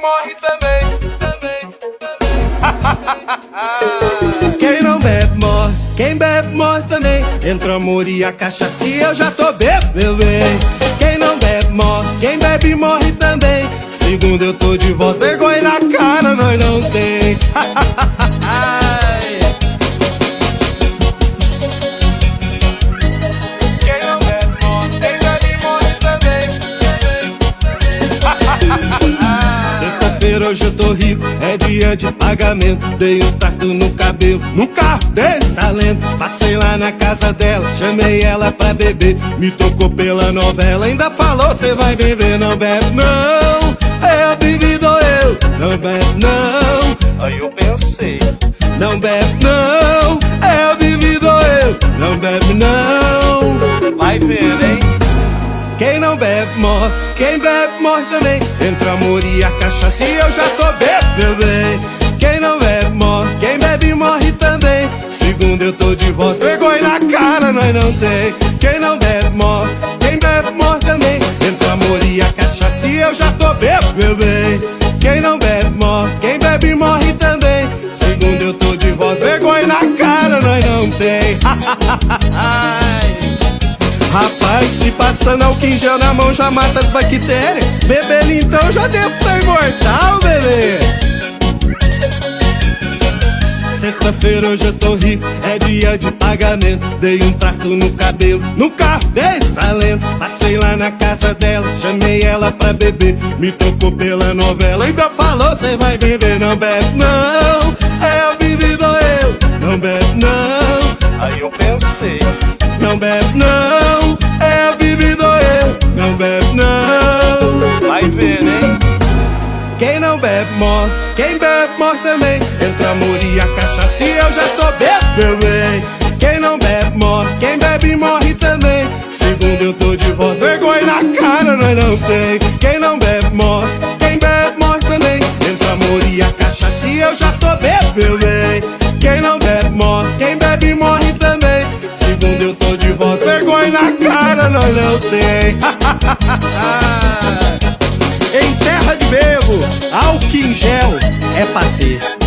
morre também. Quem não bebe morre, quem bebe morre também. Entra o amor e a cachaça e eu já tô bebendo bem. Quem não bebe morre, quem bebe morre também. Segundo eu tô de volta, vergonha na cara nós não tem. Quem não bebe morre, quem bebe morre também. Sexta-feira hoje eu tô rico, é dia de pagamento. Dei um tato no cabelo, no carro dei talento. Passei lá na casa dela, chamei ela pra beber. Me tocou pela novela, ainda falou cê vai beber. Não bebe não, é a bebida ou eu. Não bebe não, Aí eu pensei, não bebe não, é a bebida ou eu. Não bebe não. vai ver, hein? Quem não bebe morre, quem bebe morre também. Entra amor e a cachaça e eu já tô bebendo bem. Quem não bebe morre, quem bebe morre também. Segundo eu tô de volta, vergonha na cara nós não tem. Quem não bebe morre, quem bebe morre também. Entra amor e a cachaça e eu já tô bebendo bem. Quem não bebe morre, quem bebe morre também. Segundo eu tô de volta, vergonha na cara nós não tem. Rapaz, se passando álcool em gel na mão já mata as bactérias. Bebendo então já devo estar imortal, bebê. Sexta-feira hoje eu tô rico, é dia de pagamento. Dei um trato no cabelo, no carro dei talento. Passei lá na casa dela, chamei ela pra beber. Me tocou pela novela, ainda falou cê vai beber. Não bebe não, é a bebida ou eu. Não bebe não, Aí eu pensei, não bebe não, é a bebida ou eu. Não bebe não. vai ver, hein? Quem não bebe morre, quem bebe morre também. Entra amor e a cachaça e eu já tô bebendo bem. Quem não bebe morre, quem bebe morre também. Segundo eu tô de volta, vergonha na cara nós não tem. Quem não bebe morre, quem bebe morre também. Entra amor e a cachaça e eu já tô bebendo bem. Quem não bebe morre, quem bebe morre também. Segundo eu tô de volta, vergonha na cara nós não tem. Em terra de bebo, álcool em gel é pra ter.